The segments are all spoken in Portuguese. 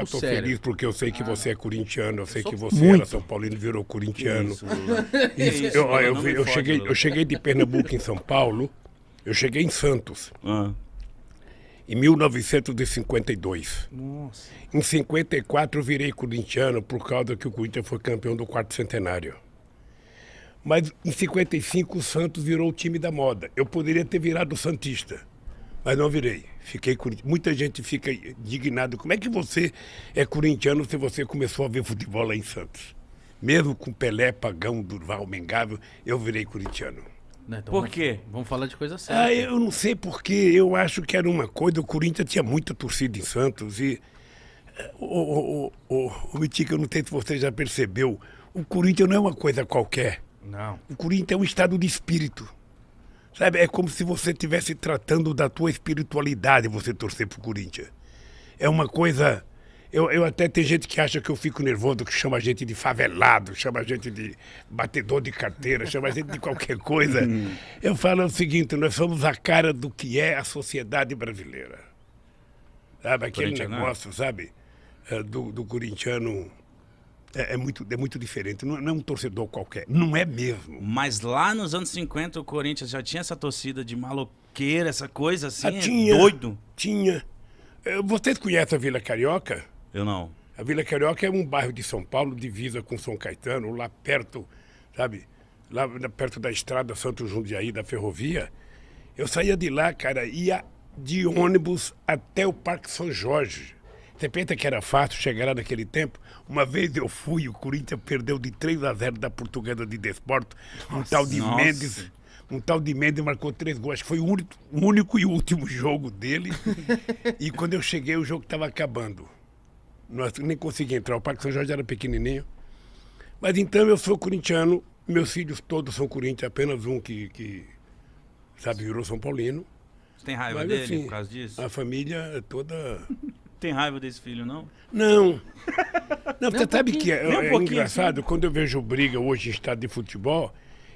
tô sério. feliz porque eu sei que você é corintiano, eu sei que você era São Paulino e virou corintiano. Eu cheguei de Pernambuco em São Paulo, eu cheguei em Santos. Em 1952. Nossa. Em 54 eu virei corintiano por causa que o Corinthians foi campeão do quarto centenário. Mas em 55 o Santos virou o time da moda. Eu poderia ter virado santista, mas não virei. Fiquei corintiano. Muita gente fica indignada. Como é que você é corintiano se você começou a ver futebol lá em Santos? Mesmo com Pelé, Pagão, Durval, Mengável, eu virei corintiano. Né, então Por quê? Vamos falar de coisa séria. Eu não sei porquê, eu acho que era uma coisa, o Corinthians tinha muita torcida em Santos e... O Mitica, eu não sei se você já percebeu, o Corinthians não é uma coisa qualquer. Não. O Corinthians é um estado de espírito. Sabe, é como se você estivesse tratando da tua espiritualidade você torcer pro Corinthians. É uma coisa... Eu até tem gente que acha que eu fico nervoso, que chama a gente de favelado, chama a gente de batedor de carteira, chama a gente de qualquer coisa. Eu falo o seguinte, nós somos a cara do que é a sociedade brasileira. Sabe, aquele negócio, sabe, do corintiano é muito diferente. Não é um torcedor qualquer, não é mesmo. Mas lá nos anos 50 o Corinthians já tinha essa torcida de maloqueira, essa coisa assim, Tinha, doido? Tinha. Vocês conhecem a Vila Carioca? Eu não. A Vila Carioca é um bairro de São Paulo, divisa com São Caetano, lá perto, sabe? Lá perto da estrada Santo Jundiaí, da ferrovia. Eu saía de lá, cara, ia de ônibus até o Parque São Jorge. Você pensa que era fácil chegar lá naquele tempo? Uma vez eu fui, o Corinthians perdeu de 3-0 da Portuguesa de Desporto. Um tal de Mendes marcou 3 gols. Acho que foi o único e último jogo dele. E quando eu cheguei, o jogo estava acabando. Nós nem consegui entrar, o Parque São Jorge era pequenininho. Mas então eu sou corintiano, meus filhos todos são corintianos, apenas um que sabe, virou São Paulino. Você tem raiva Mas, dele assim, por causa disso? A família é toda... Tem raiva desse filho, não? Não. Não, você sabe que nem um é pouquinho, engraçado, quando eu vejo briga hoje em estádio de futebol,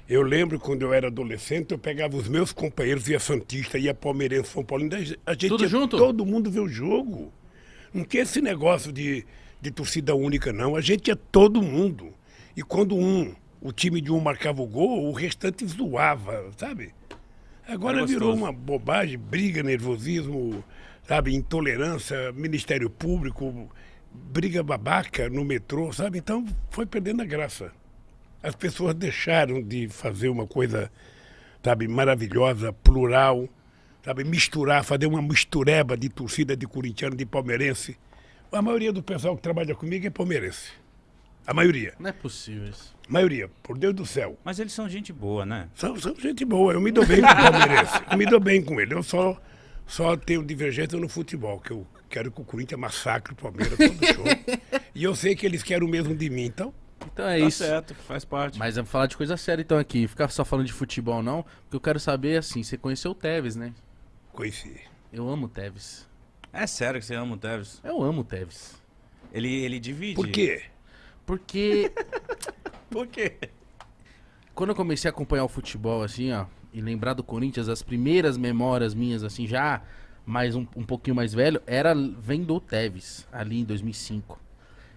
eu lembro quando eu era adolescente, eu pegava os meus companheiros, ia Santista, ia Palmeirense, São Paulino, a gente Tudo ia junto? todo mundo ver o jogo. Não tinha esse negócio de torcida única, não. A gente ia todo mundo. E quando o time de um marcava o gol, o restante zoava, sabe? Agora virou uma bobagem, briga, nervosismo, sabe? Intolerância, Ministério Público, briga babaca no metrô, sabe? Então foi perdendo a graça. As pessoas deixaram de fazer uma coisa, sabe, maravilhosa, plural, sabe, misturar, fazer uma mistureba de torcida de corintiano, de palmeirense. A maioria do pessoal que trabalha comigo é palmeirense. A maioria. Não é possível isso. Maioria, por Deus do céu. Mas eles são gente boa, né? São gente boa, eu me dou bem com o palmeirense. Eu me dou bem com ele. Eu só tenho divergência no futebol, que eu quero que o Corinthians massacre o Palmeiras todo show. E eu sei que eles querem o mesmo de mim, então... Então é Tá isso. certo, faz parte. Mas vamos falar de coisa séria então aqui. Ficar só falando de futebol não, porque eu quero saber assim, você conheceu o Tevez, né? Conheci. Eu amo o Tevez. É sério que você ama o Tevez? Eu amo o Tevez. Ele divide. Por quê? Porque Por quê? quando eu comecei a acompanhar o futebol assim, ó, e lembrar do Corinthians, as primeiras memórias minhas assim, já mais um pouquinho mais velho, era vendo o Tevez, ali em 2005.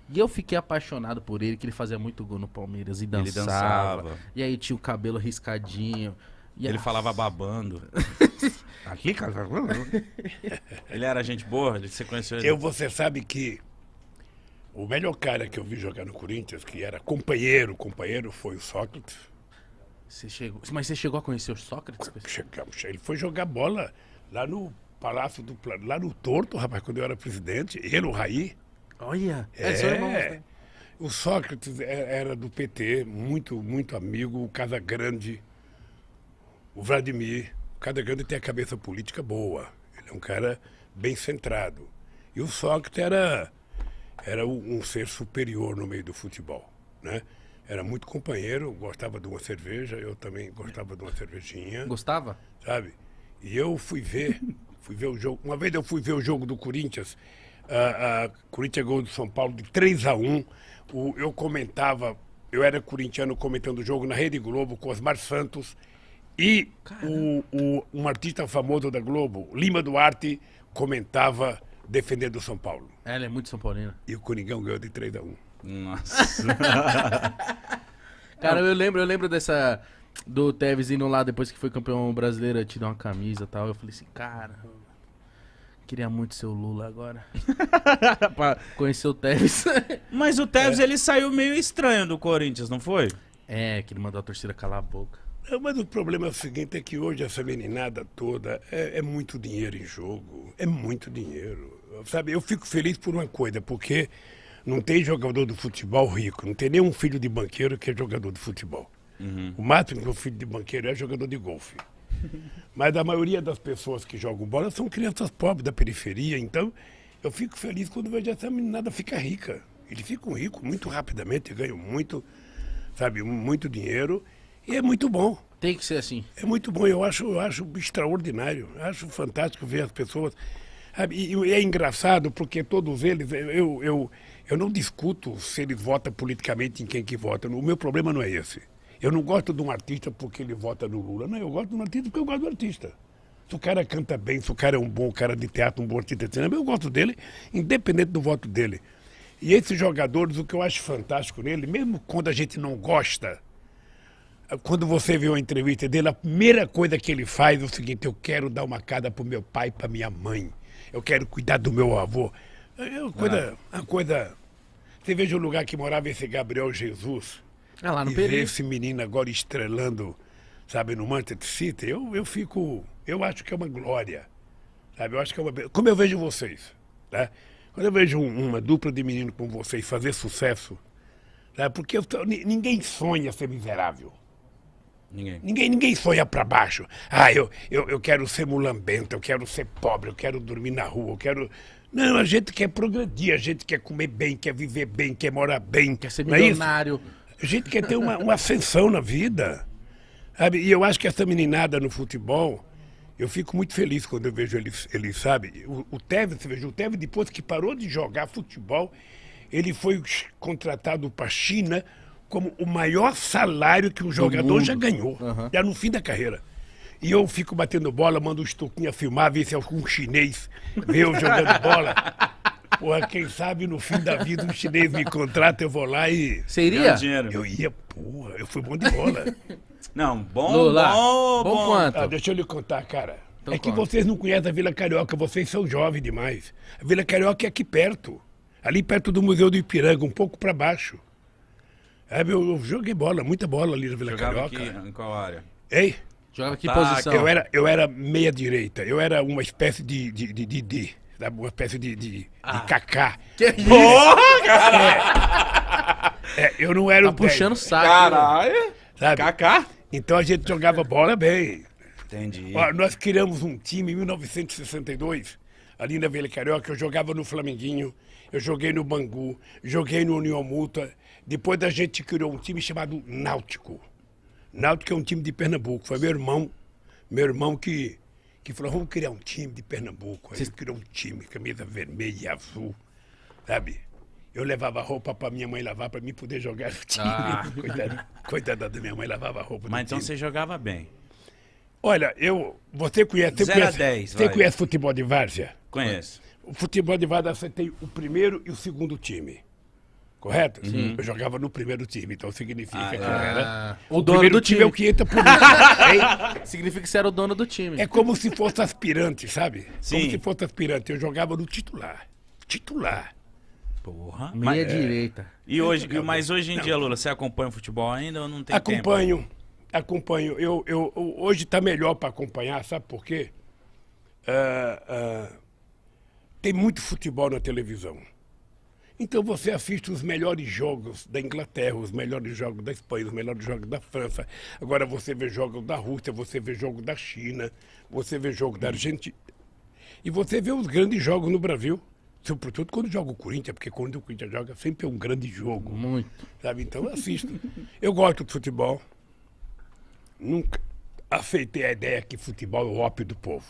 E eu fiquei apaixonado por ele, que ele fazia muito gol no Palmeiras e dançava. Ele dançava. E aí tinha o cabelo riscadinho. E Ele falava babando. Aqui, cara. Ele era gente boa? Você conheceu ele? Você sabe que o melhor cara que eu vi jogar no Corinthians, que era companheiro, foi o Sócrates. Mas você chegou a conhecer o Sócrates? Chegamos, ele foi jogar bola lá no Palácio do lá no Torto, rapaz, quando eu era presidente. Ele, o Raí. Olha, seu irmão, né? O Sócrates era do PT, muito, muito amigo. O Casagrande, o Vladimir. O Casagrande tem a cabeça política boa. Ele é um cara bem centrado. E o Sócrates era um ser superior no meio do futebol, né? Era muito companheiro, gostava de uma cerveja, eu também gostava de uma cervejinha. Gostava? Sabe? E eu fui ver o jogo. Uma vez eu fui ver o jogo do Corinthians, Corinthians gol do São Paulo de 3-1. Eu comentava, eu era corintiano comentando o jogo na Rede Globo com Osmar Santos e um artista famoso da Globo, Lima Duarte, comentava defendendo o São Paulo. Ela é muito São Paulina. E o Coringão ganhou de 3-1. Nossa. Cara, eu lembro dessa... Do Tevez indo lá depois que foi campeão brasileiro, te dar uma camisa e tal. Eu falei assim, cara... Queria muito ser o Lula agora. Conhecer o Tevez. Mas o Tevez, ele saiu meio estranho do Corinthians, não foi? É, que ele mandou a torcida calar a boca. Mas o problema é o seguinte, é que hoje essa meninada toda é muito dinheiro em jogo. É muito dinheiro. Sabe, eu fico feliz por uma coisa, porque não tem jogador de futebol rico. Não tem nenhum filho de banqueiro que é jogador de futebol. O máximo que o filho de banqueiro é jogador de golfe. Mas a maioria das pessoas que jogam bola são crianças pobres da periferia. Então, eu fico feliz quando vejo essa meninada ficar rica. Eles ficam ricos muito rapidamente, ganham muito, sabe, muito dinheiro. E é muito bom. Tem que ser assim. É muito bom, eu acho extraordinário. Eu acho fantástico ver as pessoas. Sabe? E é engraçado porque todos eles, eu não discuto se eles votam politicamente em quem que vota. O meu problema não é esse. Eu não gosto de um artista porque ele vota no Lula. Não, eu gosto de um artista porque eu gosto do artista. Se o cara canta bem, se o cara é um bom cara de teatro, um bom artista de cinema, eu gosto dele, independente do voto dele. E esses jogadores, o que eu acho fantástico nele, mesmo quando a gente não gosta, quando você vê uma entrevista dele, a primeira coisa que ele faz é o seguinte: eu quero dar uma casa pro meu pai e pra minha mãe. Eu quero cuidar do meu avô. É uma coisa... Você veja o lugar que morava esse Gabriel Jesus. Lá no E ver Pereira. esse menino agora estrelando, sabe, no Manchester City, eu acho que é uma glória, sabe, eu acho que é uma... Como eu vejo vocês, né? Quando eu vejo uma dupla de menino como vocês fazer sucesso, né? Porque ninguém sonha ser miserável. Ninguém sonha pra baixo. Eu quero ser mulambento, eu quero ser pobre, eu quero dormir na rua, eu quero... Não, a gente quer progredir, a gente quer comer bem, quer viver bem, quer morar bem. Quer ser não é isso? milionário. A gente quer ter uma ascensão na vida, sabe? E eu acho que essa meninada no futebol, eu fico muito feliz quando eu vejo ele sabe? O Tevez, você veja, o Tevez, depois que parou de jogar futebol, ele foi contratado para a China como o maior salário que um jogador já ganhou, já no fim da carreira. E eu fico batendo bola, mando o Estuquinha filmar, ver se algum chinês vê eu jogando bola. Porra, quem sabe no fim da vida um chinês me contrata, eu vou lá e... Você iria? Dinheiro. Eu ia, porra, eu fui bom de bola. Não, bom, Lula, bom. quanto? Deixa eu lhe contar, cara. Então é que conta. vocês não conhecem a Vila Carioca, vocês são jovens demais. A Vila Carioca é aqui perto, ali perto do Museu do Ipiranga, um pouco para baixo. Eu joguei bola, muita bola ali na Vila Jogava Carioca. aqui, em qual área? Ei, Joga que Tá, posição? eu era meia direita, eu era uma espécie de sabe, uma espécie de Kaká. Que isso? Eu não era Tá o puxando o dez, saco. Caralho. sabe? Kaká? Então a gente jogava bola bem. Entendi. Ó, nós criamos um time em 1962, ali na Vila Carioca. Eu jogava no Flamenguinho, eu joguei no Bangu, joguei no União Multa. Depois a gente criou um time chamado Náutico. Náutico é um time de Pernambuco. Foi meu irmão que falou: vamos criar um time de Pernambuco. Aí ele criou um time, camisa vermelha e azul, sabe? Eu levava roupa para minha mãe lavar para mim poder jogar no time. Coitada da minha mãe, lavava roupa Mas no então time. você jogava bem. Olha, você conhece... 0 a 10, Você vai. conhece futebol de várzea? Conheço. O futebol de várzea você tem o primeiro e o segundo time. Correto? Eu jogava no primeiro time, então significa que eu era... O O dono primeiro do time time. é o que entra por isso. Hein? Significa que você era o dono do time. É como se fosse aspirante, sabe? Sim. Como se fosse aspirante. Eu jogava no titular. Titular. Porra. Meia direita. Mas hoje em dia, Lula, você acompanha o futebol ainda ou não tem tempo? Acompanho. Hoje está melhor para acompanhar, sabe por quê? Tem muito futebol na televisão. Então você assiste os melhores jogos da Inglaterra, os melhores jogos da Espanha, os melhores jogos da França. Agora você vê jogos da Rússia, você vê jogos da China, você vê jogos da Argentina. E você vê os grandes jogos no Brasil. Sobretudo quando joga o Corinthians, porque quando o Corinthians joga sempre é um grande jogo. Muito. Sabe? Então eu assisto. Eu gosto de futebol. Nunca aceitei a ideia que futebol é o ópio do povo.